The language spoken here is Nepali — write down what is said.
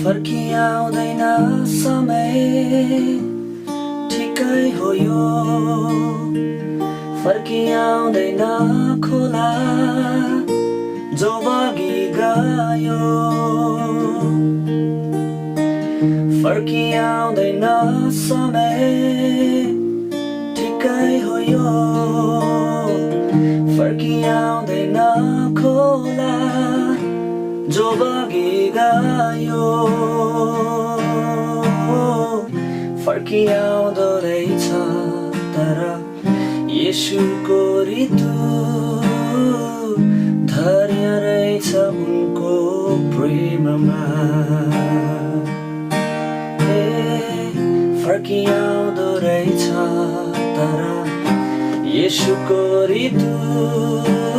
फर्किआउँदैन समय ठिकै हो यो फर्किआउँदैन खोला जो बगी गयो फर्किआउँदैन समय ठिकै हो यो फर्किआउँदैन खोला जो बगी गयो फर्किआउँदो रहेछ तर येशूको ऋतु धैर्य रहेछ उनको प्रेममा फर्किआउँदो रहेछ तर येशूको ऋतु